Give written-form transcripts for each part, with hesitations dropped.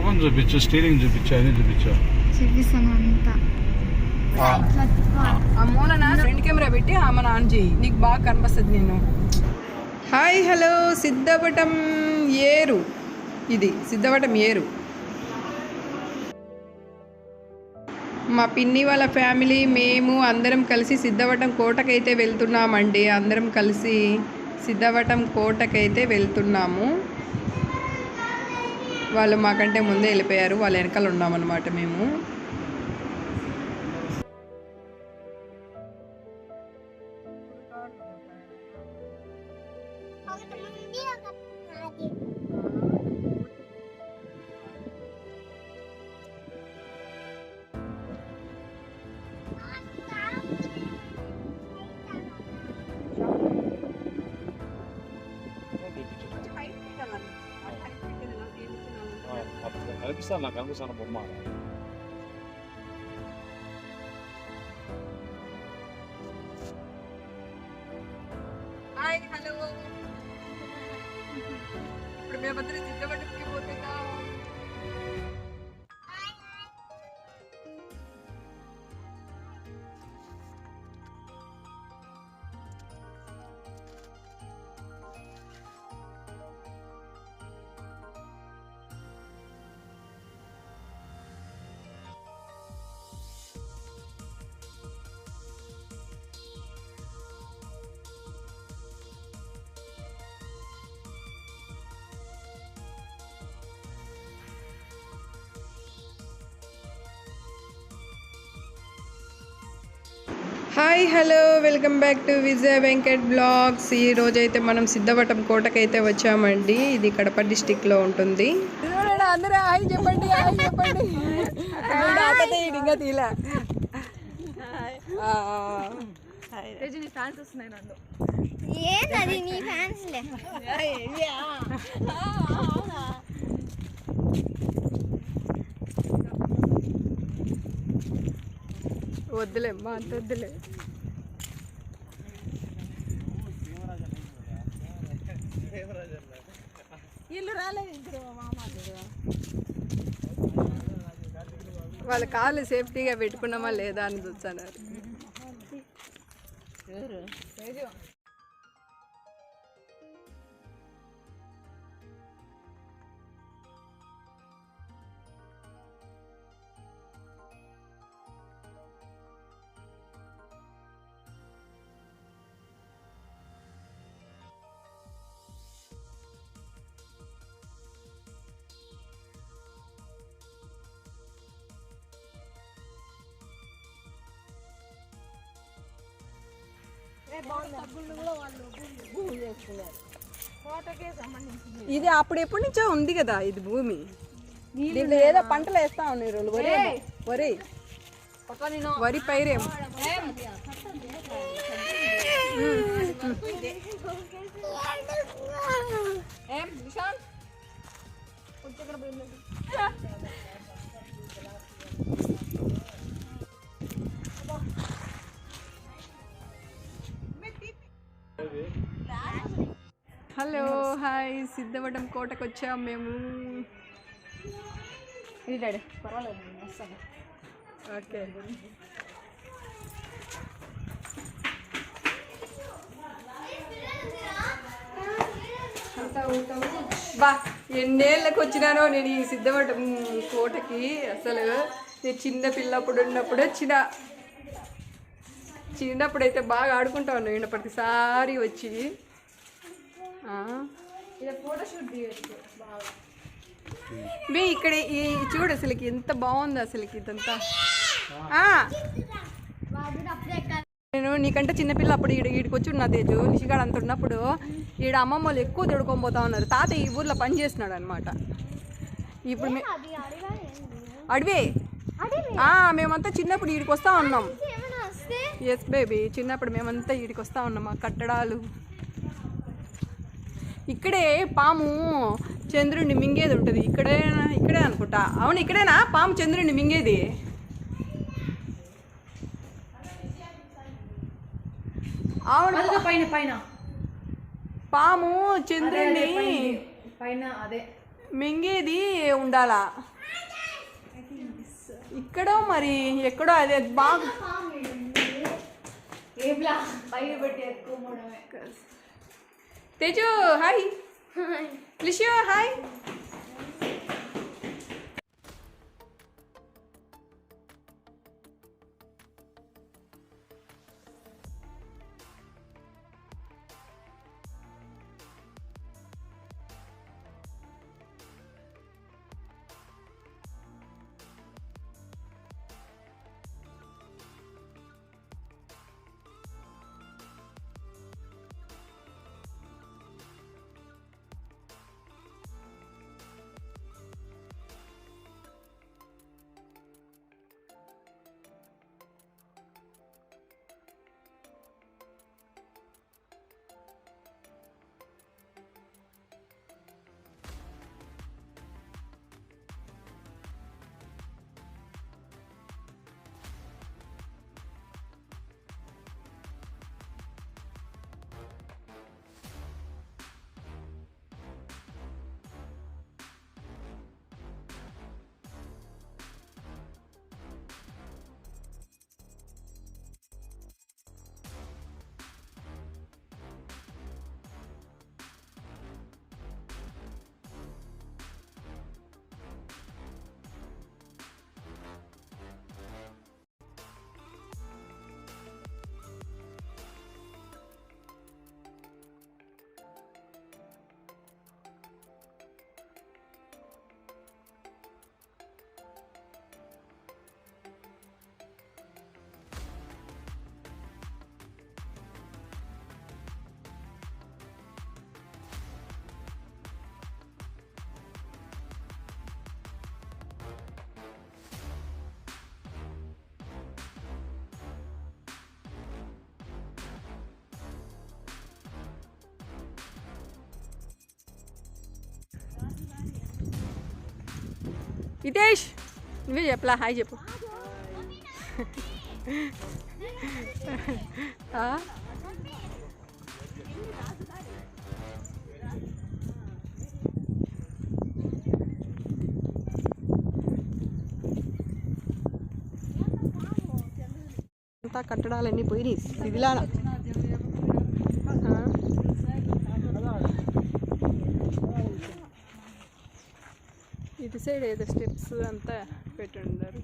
లోపం చూపించు, స్టీరింగ్ చూపించు, అన్ని చూపించు. చూపిస్తాను అంతా. ఆ మూలన ఫ్రంట్ కెమెరా పెట్టి ఆమెను ఆన్ చేయి, నీకు బాగా కనిపిస్తుంది. నేను హాయ్ హలో సిద్ధవటం ఏరు, ఇది సిద్ధవటం ఏరు. మా పిన్ని వాళ్ళ ఫ్యామిలీ మేము అందరం కలిసి సిద్ధవటం కోటకైతే వెళ్తున్నామండి. అందరం కలిసి సిద్ధవటం కోటకైతే వెళ్తున్నాము. వాళ్ళు మాకంటే ముందే వెళ్ళిపోయారు, వాళ్ళ వెనకాల ఉన్నామన్నమాట మేము. కనిపిస్తాను, నాకు కనిపిస్తాను బొమ్మ. హాయ్ హలో, ఇప్పుడు మేమందరం సిద్ధపట్టుకి పోతున్నాం. Hi hello, welcome back to Vijay Venkat blogs. ఈ రోజైతే మనం సిద్ధవటం కోటకైతే వచ్చామండి. ఇది కడప డిస్టిక్లో ఉంటుంది. అందరూ హాయ్ చెప్పండి, హాయ్ చెప్పండి. ఇంకా తీలా ఫ్యాన్స్ వస్తున్నాయి నన్ను. ఏంటది నీ ఫ్యాన్స్ లే? వద్దులే అమ్మా, అంత వద్దులే. వాళ్ళ కాళ్ళు సేఫ్టీగా పెట్టుకున్నామా లేదా అని చూస్తున్నారు. ఇది అప్పుడు ఎప్పటి నుంచో ఉంది కదా ఇది భూమి. దీంట్లో ఏదో పంటలు వేస్తా ఉన్నారు, వరి వరి పైరేం. హలో హాయ్, సిద్ధవటం కోటకు వచ్చాం మేము. ఓకే, బా ఎన్నేళ్ళకి వచ్చినానో నేను ఈ సిద్ధవటం కోటకి. అసలు నేను చిన్న పిల్లప్పుడు ఉన్నప్పుడు వచ్చిన. చిన్నప్పుడైతే బాగా ఆడుకుంటా ఉన్నాను ఈయన ప్రతిసారి వచ్చి. మీ ఇక్కడ ఈ చూడు అసలుకి ఎంత బాగుంది అసలుకి ఇదంతా. నేను నీకంటే చిన్నపిల్ల అప్పుడు ఈడికి వచ్చి నా తేజు నిషిగాడు అంత ఉన్నప్పుడు ఈడ అమ్మమ్మ వాళ్ళు ఎక్కువ తిడుకొని పోతా ఉన్నారు. తాత ఈ ఊర్లో పని చేస్తున్నాడు అనమాట. ఇప్పుడు అడవి మేమంతా చిన్నప్పుడు ఈడికి వస్తూ ఉన్నాం. ఎస్ బేబీ, చిన్నప్పుడు మేమంతా ఈడికి వస్తూ ఉన్నాం. ఆ కట్టడాలు ఇక్కడే పాము చంద్రుడిని మింగేది ఉంటుంది. ఇక్కడే అనుకుంటా. అవును, ఇక్కడేనా పాము చంద్రుడిని మింగేది? అవును, పైన పాము చంద్రుడిని పైన అదే మింగేది ఉండాలా. ఇక్కడో మరి ఎక్కడో అదే బాగా తేజు హాయ్ లిషు హాయ్. హితేష్ నువ్వే చెప్పలా హాయ్ చెప్పు. అంతా కట్టడాలన్నీ పోయి శిథిలాల. ఇటు సైడ్ ఏదో స్టెప్స్ అంతా పెట్టుండారు.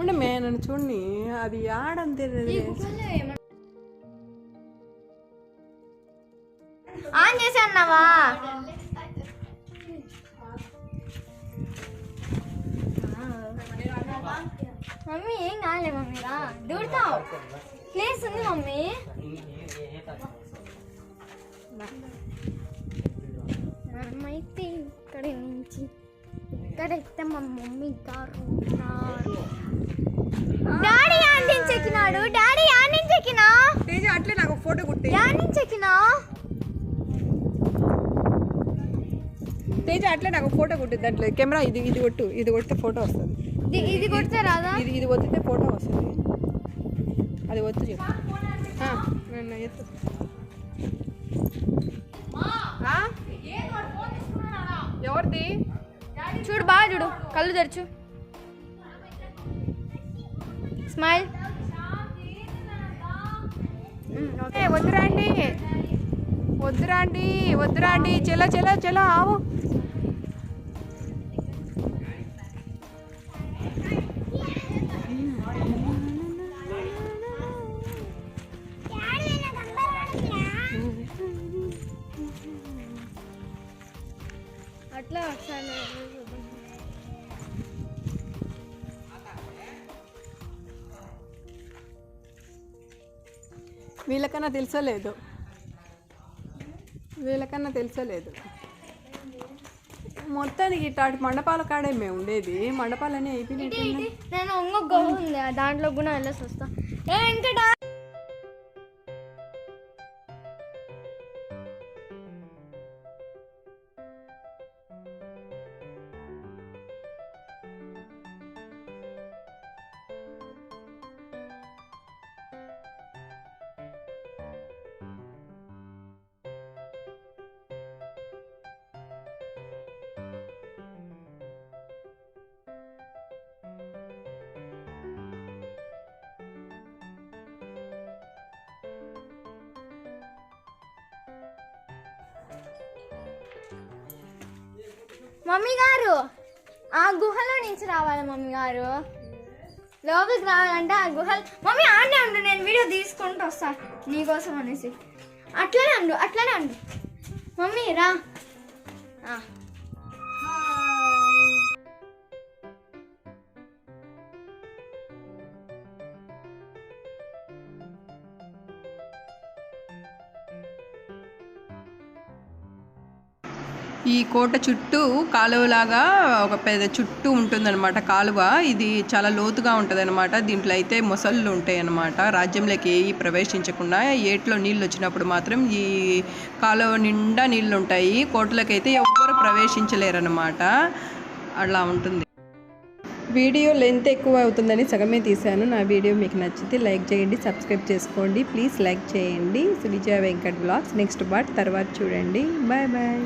ఉండమే నన్ను చూడండి అది ఆడంతే ఆన్ చేసి అన్నావా? మమ్మీ ఏం కాలే మమ్మీ రా దూడతావు ప్లేస్ ఉంది మమ్మీ. అయితే ఇక్కడ నుంచి ఇక్కడైతే మా మమ్మీ గారు డాడీ ఆడించెక్కినాడు. డాడీ ఆడించెక్కినా తేజ అట్లే నాకు ఫోటో కుట్టి ఆడించెక్కినా తేజ అట్లే నాకు ఫోటో కుట్టిద్ది. అట్లే కెమెరా ఇది ఇది కొట్టు, ఇది కొడితే ఫోటో వస్తుంది. ఇది కొడితే రాదా? ఇది ఒత్తితే ఫోటో వస్తుంది. అది ఒత్తు చెప్పు ఎత్తు. ఎవరిది చూడు బాగా చూడు, కళ్ళు తెరచు, స్మైల్. వద్దురాండి వద్దురాండి వద్దురాండి చలో చలో చలో ఆవు. అట్లా ఒకసారి వీళ్ళకన్నా తెలుసలేదు, మొత్తానికి ఇట్లాంటి మండపాల కాడే మేము ఉండేది. మండపాలన్నీ అయిపోయినట్టు. నేను ఇంకొక గోవ ఉంది, దాంట్లో కూడా వెళ్ళేసి వస్తా. ఏ వెంకట మమ్మీ గారు, ఆ గుహలో నుంచి రావాలి మమ్మీ గారు. లోపలికి రావాలంటే ఆ గుహలు. మమ్మీ ఆడనే ఉండు, నేను వీడియో తీసుకుంటూ వస్తా నీకోసం అనేసి. అట్లనే ఉండు మమ్మీ, రా. ఈ కోట చుట్టూ కాలువలాగా ఒక పెద్ద చుట్టూ ఉంటుందన్నమాట కాలువ. ఇది చాలా లోతుగా ఉంటుందన్నమాట. దీంట్లో అయితే మొసళ్ళు ఉంటాయి అన్నమాట. రాజ్యంలోకి ప్రవేశించకుండా ఏట్లో నీళ్ళు వచ్చినప్పుడు మాత్రం ఈ కాలువ నిండా నీళ్ళు ఉంటాయి. కోటలోకి అయితే ఎవ్వరు ప్రవేశించలేరన్నమాట. అలా ఉంటుంది. వీడియో లెంత్ ఎక్కువ అవుతుందని సగమే తీశాను. నా వీడియో మీకు నచ్చితే లైక్ చేయండి, సబ్స్క్రైబ్ చేసుకోండి. ప్లీజ్ లైక్ చేయండి. Vijaya Venkat blogs next part తర్వాత చూడండి. Bye bye.